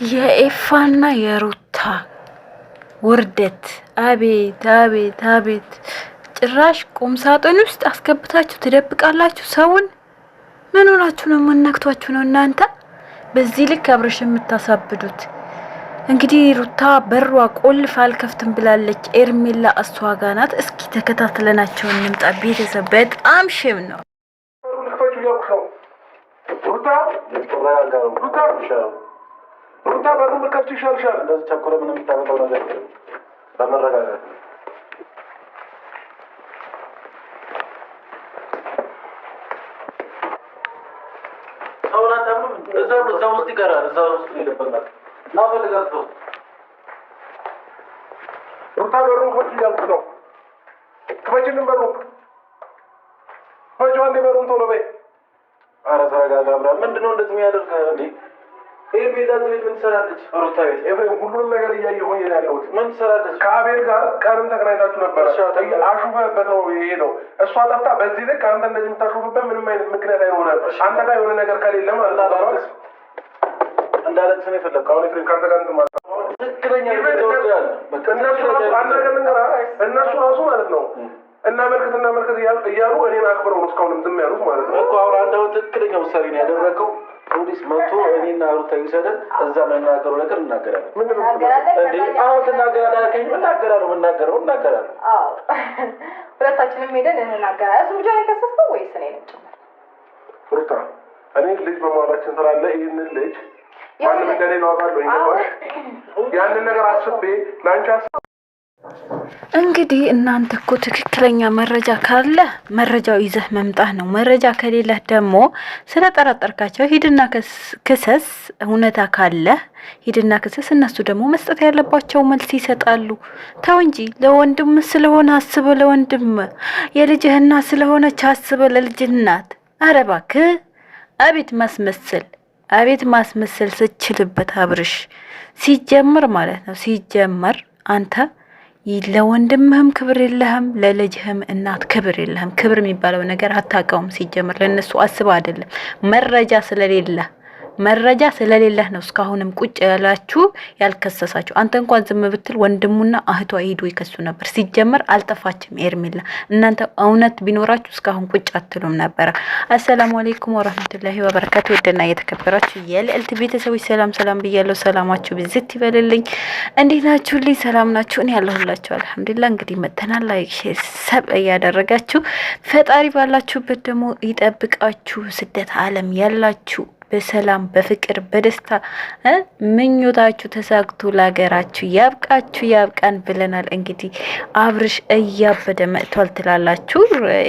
የኤፋና የሩታ ውርደት! አቤት አቤት አቤት! ጭራሽ ቁም ሳጥን ውስጥ አስገብታችሁ ትደብቃላችሁ ሰውን። ምን ሆናችሁ ነው? ምን ነክቷችሁ ነው እናንተ በዚህ ልክ አብረሽ የምታሳብዱት? እንግዲህ ሩታ በሯ ቆልፍ አልከፍትም ብላለች። ኤርሜላ እሷ ጋር ናት። እስኪ ተከታትለናቸው እንምጣ። ቤተሰብ በጣም ሼም ነው። ሩታ በሩን ብከፍት ይሻልሻል። እንደዚህ ቸኮለ ምንም የምታመጣው ነገር የለም። በመረጋጋት ሰውን አታምኑም። እዛ ውስጥ ይቀራል። እዛ ውስጥ ይደበቃል። ና ፈልጋት ነው። ሩታ በሩን ክፈች እያልኩት ነው። ክፈችልን በሩን። ክፈች አንዴ በሩን ቶሎ በይ። ኧረ ተረጋጋ ብራ። ምንድነው እንደዚህ የሚያደርግ እንዴ? ኤርሜላ ቤት ምን ትሰራለች? ሩታ ቤት ኤፍሬም፣ ሁሉንም ነገር እያየሁኝ ነው ያለሁት። ምን ትሰራለች? ከአቤል ጋር ቀንም ተገናኝታችሁ ነበር። አሹፈበት ነው የሄደው። እሷ ጠፍታ በዚህ ልክ አንተ እንደዚህ የምታሹፍበት ምንም አይነት ምክንያት አይኖርም። አንተ ጋር የሆነ ነገር ከሌለ ማለት እንዳለች ነው የፈለግከው። አሁን ኤፍሬም ካንተ ጋር እንትን ማለት ነው ትክክለኛ ይወስዳል። እነሱ ራሱ ማለት ነው እና መልከት እያሉ እኔን አክብረው ነው እስካሁንም ዝም ያሉት ማለት ነው እኮ። አሁን አንተ ትክክለኛ ውሳኔ ነው ያደረገው። ፖሊስ መጥቶ እኔና ሩታ ይሰደን እዛ የምናገረው ነገር እናገራለን። ምንድን ነው እንዴ? አሁን ትናገራለህ አልከኝ። እናገራለሁ። አዎ ሁለታችንም ሄደን እንናገራለን። እሱ ብቻ የከሰስከው ወይስ እኔ ነኝ ጭምር? ሩታ እኔ ልጅ በማውራችን ስላለ ይህንን ልጅ ማንም እንደሌለው አውቃለሁ። ይገባሽ? ያንን ነገር አስቤ ለአንቺ እንግዲህ እናንተ እኮ ትክክለኛ መረጃ ካለ መረጃው ይዘህ መምጣት ነው። መረጃ ከሌለህ ደግሞ ስለጠረጠርካቸው ሂድና ክሰስ። እውነታ ካለ ሂድና ክሰስ። እነሱ ደግሞ መስጠት ያለባቸው መልስ ይሰጣሉ። ተው እንጂ ለወንድም ስለሆነ አስበ፣ ለወንድም የልጅህና ስለሆነች አስበ ለልጅ እናት። ኧረ እባክህ! አቤት ማስመሰል ስችልበት አብርሽ። ሲጀመር ማለት ነው ሲጀመር አንተ ለወንድምህም ክብር የለህም፣ ለልጅህም እናት ክብር የለህም። ክብር የሚባለው ነገር አታውቀውም። ሲጀምር ለነሱ አስበ አይደለም፣ መረጃ ስለሌለህ ነው እስካሁንም ቁጭ ያላችሁ ያልከሰሳችሁ። አንተ እንኳን ዝም ብትል ወንድሙና እህቷ ሄዶ ይከሱ ነበር። ሲጀመር አልጠፋችም ኤርሜላ። እናንተ እውነት ቢኖራችሁ እስካሁን ቁጭ አትሉም ነበር። አሰላሙ አለይኩም ወራህመቱላሂ ወበረካቱ። ወደና እየተከበራችሁ የልዕልት ቤተሰቦች ሰላም ብያለሁ። ሰላማችሁ ብዝት ይበልልኝ። እንዴት ናችሁልኝ? ሰላም ናችሁ? እኔ ያለሁላችሁ አልሐምዱሊላህ። እንግዲህ መተናል። ላይክ ሰብ እያደረጋችሁ ፈጣሪ ባላችሁበት ደግሞ ይጠብቃችሁ። ስደት ዓለም ያላችሁ በሰላም በፍቅር በደስታ ምኞታችሁ ተሳክቶ ለሀገራችሁ ያብቃን ብለናል። እንግዲህ አብርሽ እያበደ መጥቷል ትላላችሁ።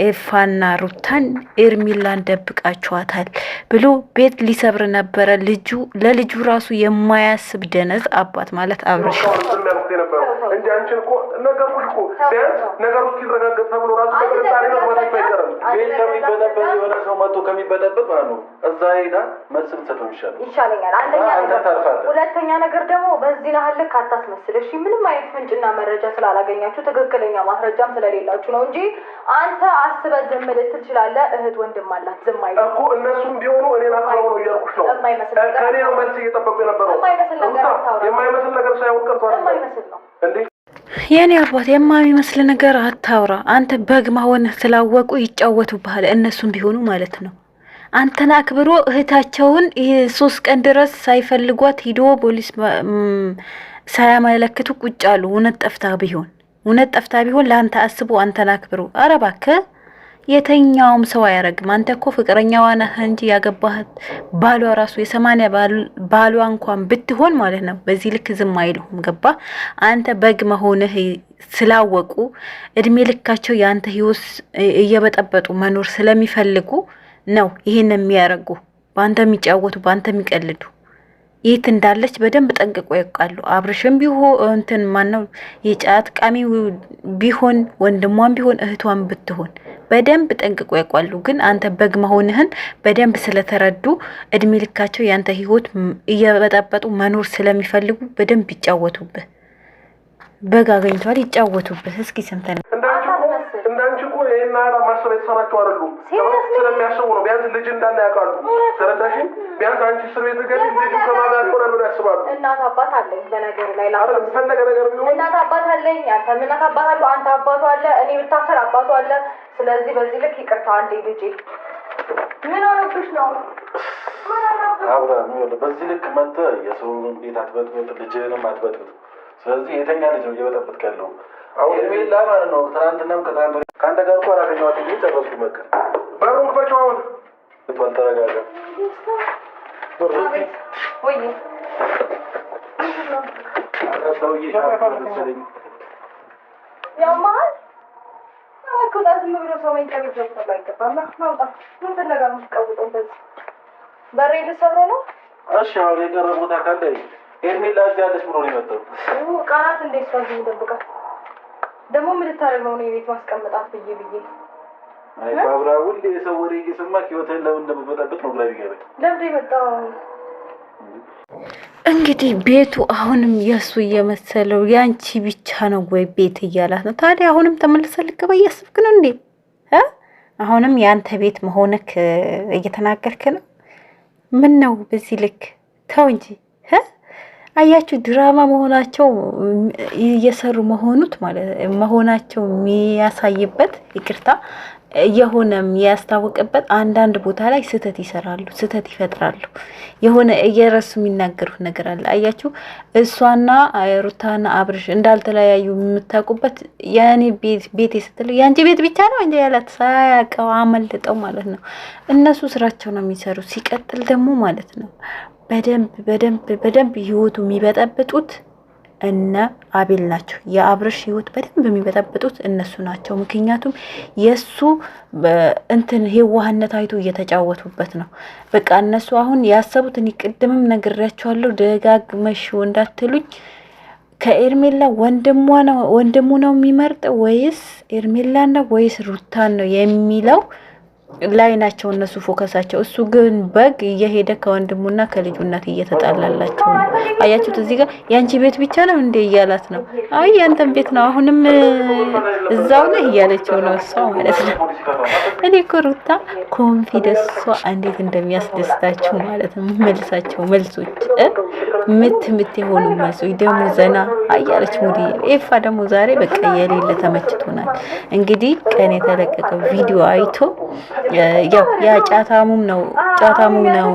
ኤፋና ሩታን ኤርሜላን ደብቃችኋታል ብሎ ቤት ሊሰብር ነበረ። ለልጁ ራሱ የማያስብ ደነዝ አባት ማለት አብርሽ እንጂ አንቺን እኮ ነገርኩሽ እኮ ቢያንስ ነገሩ ሲረጋገጥ ተብሎ ራሱ በጥርጣሬ ነው ማለት አይቀርም። ቤት ከሚበጠበጥ የሆነ ሰው መጥቶ ከሚበጠበጥ ማለት ነው እዛ ሄዳ መልስ ብትሰጠው ይሻለኛል። ሁለተኛ ነገር ደግሞ በዚህ ናህል ልክ አታስመስል እሺ። ምንም አይነት ፍንጭና መረጃ ስላላገኛችሁ ትክክለኛ ማስረጃም ስለሌላችሁ ነው እንጂ አንተ አስበህ ዝም ልትል ትችላለህ። እህት ወንድም አላት ዝም አይደል እኮ እነሱም ቢሆኑ እኔን አክብረው ነው እያልኩሽ ነው። ከእኔ ነው መልስ እየጠበቁ የነበረው። የማይመስል ነገር ሳይሆን ቀርቷል። የማይመስል ነው እንዴ? የኔ አባት የማይመስል ነገር አታውራ። አንተ በግ መሆን ስላወቁ ይጫወቱብሃል። እነሱም ቢሆኑ ማለት ነው። አንተን አክብሮ እህታቸውን 3 ቀን ድረስ ሳይፈልጓት ሂዶ ፖሊስ ሳያመለክቱ ቁጭ አሉ። እውነት ጠፍታ ቢሆን ለአንተ አስቦ አንተን አክብሮ። ኧረ እባክህ የተኛውም ሰው አያረግም። አንተ እኮ ፍቅረኛዋ ነህ እንጂ ያገባህት ባሏ ራሱ የ80 ባሏ እንኳን ብትሆን ማለት ነው በዚህ ልክ ዝም አይሉም። ገባ? አንተ በግ መሆንህ ስላወቁ እድሜ ልካቸው የአንተ ህይወት እየበጠበጡ መኖር ስለሚፈልጉ ነው ይሄን የሚያረጉ። በአንተ የሚጫወቱ በአንተ የሚቀልዱ የት እንዳለች በደንብ ጠንቅቆ ያውቃሉ። አብርሽም ቢሆን ማነው የጫት ቃሚ ቢሆን ወንድሟም ቢሆን እህቷም ብትሆን በደንብ ጠንቅቆ ያውቃሉ። ግን አንተ በግ መሆንህን በደንብ ስለተረዱ እድሜ ልካቸው ያንተ ህይወት እየበጠበጡ መኖር ስለሚፈልጉ በደንብ ይጫወቱብህ። በግ አገኝቷል ይጫወቱብህ። እስኪ ሰምተን እንዳንቺ እኮ ይሄን አራ ማሰብ የተሰናቸው አይደሉም። ስለሚያስቡ ነው። ቢያንስ ልጅ እንዳለ ያውቃሉ። ተረዳሽኝ? ቢያንስ አንቺ እስር ቤት ገቢ ልጅ ከማጋር ይሆናል ብለው ያስባሉ። እናት አባት አለኝ። በነገር ላይ ፈለገ ነገር ቢሆን እናት አባት አለኝ። አንተ እናት አባት አለ፣ አንተ አባቱ አለ፣ እኔ ብታሰር አባቱ አለ። ስለዚህ በዚህ ልክ ይቅርታ አንዴ ልጄ ምን ሆነብሽ ነው? አብርሃም ይኸውልህ በዚህ ልክ መጥተህ የሰውን ቤት አትበጥብጥ፣ ልጅህንም አትበጥብጥ። ስለዚህ የተኛ ልጅ ነው እየበጠበጥክ ያለው። አሁን ሄርሜላ ማለት ነው ትናንትናም ከትናንት ወዲያ ከአንተ ጋር እኮ አላገኘኋት እንጂ ጨረስኩ። በቃ በሩን ክፈችው። አሁን ተረጋጋ። ወይ ሰውዬ ሻለኝ ያማል አቆጣ ዝም ብሎ ሰው መንቀብ ይጀምራል። አይገባም። ናውጣ ምን ፈለጋ ነው ተቀውጠው በዚህ በሬ ልሰብሮ ነው። እሺ አሁን የቀረ ቦታ ካለ ሄርሜላ እዚህ ያለች ብሎ ነው የመጣው። ቃላት እንዴት ሰው ይደብቃል? ደግሞ ምን ልታረግ ነው? የቤት ማስቀመጣት ብዬ አይ ባብራ ሁሌ የሰው ወሬ እየሰማክ ህይወትህን ለምን እንደምትበጠብጥ ነው ግራ ቢገባኝ። ለምን የመጣው እንግዲህ ቤቱ አሁንም የሱ እየመሰለው ያንቺ ብቻ ነው ወይ ቤት እያላት ነው። ታዲያ አሁንም ተመልሰህ ልትገባ እያስብክ ነው እንዴ? አሁንም ያንተ ቤት መሆንክ እየተናገርክ ነው? ምን ነው በዚህ ልክ ተው እንጂ። አያችሁ ድራማ መሆናቸው እየሰሩ መሆናቸው የሚያሳይበት ይቅርታ የሆነ የሚያስታውቅበት አንዳንድ ቦታ ላይ ስህተት ይሰራሉ፣ ስህተት ይፈጥራሉ። የሆነ እየረሱ የሚናገሩት ነገር አለ። አያችሁ እሷና ሩታና አብርሽ እንዳልተለያዩ የምታውቁበት ያኔ ቤት ስትል ያንቺ ቤት ብቻ ነው እንዴ ያላት ሳያውቀው አመልጠው ማለት ነው። እነሱ ስራቸው ነው የሚሰሩ። ሲቀጥል ደግሞ ማለት ነው በደንብ ህይወቱ የሚበጠብጡት እነ አቤል ናቸው። የአብርሽ ህይወት በደንብ የሚበጠብጡት እነሱ ናቸው። ምክንያቱም የሱ እንትን የዋህነት አይቶ እየተጫወቱበት ነው። በቃ እነሱ አሁን ያሰቡት እኔ ቅድምም ነግሬያቸዋለሁ፣ ደጋግመሽ እንዳትሉኝ ከኤርሜላ ወንድሙ ነው የሚመርጠው ወይስ ኤርሜላ ነው ወይስ ሩታን ነው የሚለው ላይ ናቸው እነሱ ፎከሳቸው። እሱ ግን በግ እየሄደ ከወንድሙና ከልጁ እናት እየተጣላላቸው ነው። አያችሁት? እዚህ ጋር ያንቺ ቤት ብቻ ነው እንዴ እያላት ነው። አይ ያንተም ቤት ነው አሁንም እዛው ነህ እያለችው ነው እሷ ማለት ነው። እኔ እኮ ሩታ ኮንፊደንሷ እንዴት እንደሚያስደስታችሁ ማለት ነው። መልሳቸው መልሶች ምት የሆኑ መልሶች ደግሞ ዘና አያለች ሙዲ። ኤፋ ደግሞ ዛሬ በቃ የሌለ ተመችቶናል። እንግዲህ ቀን የተለቀቀ ቪዲዮ አይቶ ያው ያ ጫታሙም ነው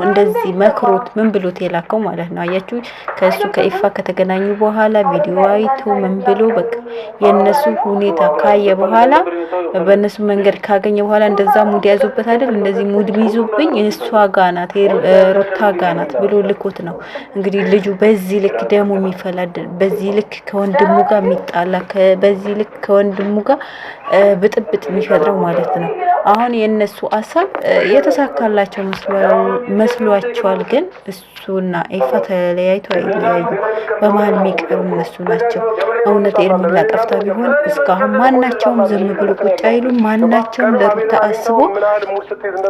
እንደዚህ መክሮት ምን ብሎት የላከው ማለት ነው። አያችሁ ከሱ ከኢፋ ከተገናኙ በኋላ ቪዲዮ አይቶ ምን ብሎ በቃ የነሱ ሁኔታ ካየ በኋላ በነሱ መንገድ ካገኘ በኋላ እንደዛ ሙድ ያዙበት አይደል? እንደዚህ ሙድ ሚዙብኝ እሷ ጋናት ሩታ ጋናት ብሎ ልኮት ነው። እንግዲህ ልጁ በዚህ ልክ ደግሞ የሚፈላደል በዚህ ልክ ከወንድሙ ጋር የሚጣላ በዚህ ልክ ከወንድሙ ጋር ብጥብጥ የሚፈጥረው ማለት ነው። አሁን የነሱ አሳብ የተሳካላቸው መስሏቸዋል። ግን እሱና ኤፋ ተለያይቶ አይለያዩ፣ በመሀል የሚቀሩ እነሱ ናቸው። እውነት ኤርሚላ ጠፍታ ቢሆን እስካሁን ማናቸውም ዝም ብሎ ቁጭ አይሉም። ማናቸውም ለሩታ አስቦ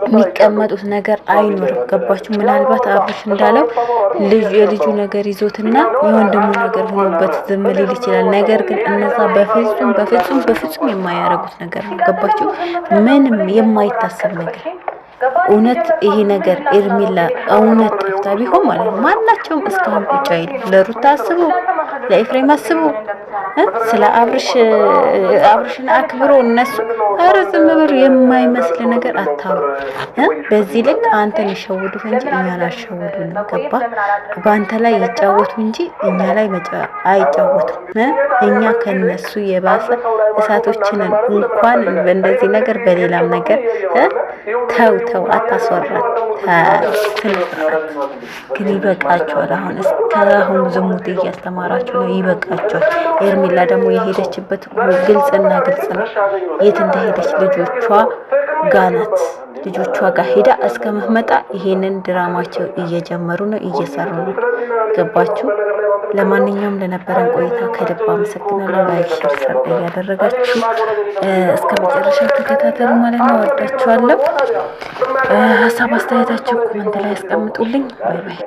የሚቀመጡት ነገር አይኖርም። ገባችሁ? ምናልባት አብርሽ እንዳለው የልጁ ነገር ይዞትና የወንድሙ ነገር ሆኖበት ዝም ሊል ይችላል። ነገር ግን እነዛ በፍጹም የማያረጉት ነገር ነው። ገባችሁ? ምንም የማይታሰብ ነገር እውነት ይሄ ነገር ኤርሚላ እውነት ጠፍታ ቢሆን ማለት ነው ማናቸውም እስካሁን ቁጭ አይሉ። ለሩታ አስቡ፣ ለኤፍሬም አስቡ፣ ስለ አብርሽን አክብሮ እነሱ ኧረ ዝም ብሎ የማይመስል ነገር አታውሩ። በዚህ ልክ አንተን ይሸውዱህ እንጂ እኛን አልሸውዱንም። ገባ? በአንተ ላይ ይጫወቱ እንጂ እኛ ላይ አይጫወቱም። እኛ ከነሱ የባሰ እሳቶችን እንኳን በእንደዚህ ነገር በሌላም ነገር ተው አታስወራን። ግን ይበቃቸዋል። አሁን ዝሙት እያስተማራችሁ ነው። ይበቃቸዋል። ኤርሚላ ደግሞ የሄደችበት ግልጽና ግልጽ ነው። የት እንደሄደች ልጆቿ ጋናት። ልጆቿ ጋር ሄዳ እስከምትመጣ ይሄንን ድራማቸው እየጀመሩ ነው፣ እየሰሩ ነው። ገባችሁ? ለማንኛውም ለነበረን ቆይታ ከልብ አመሰግናለሁ። ላይክ ሼር ሰብስክራይብ ያደረጋችሁ እስከ መጨረሻው ተከታተሉ ማለት ነው። ወዳችኋለሁ። ሀሳብ አስተያየታችሁ ኮሜንት ላይ ያስቀምጡልኝ። ባይ ባይ።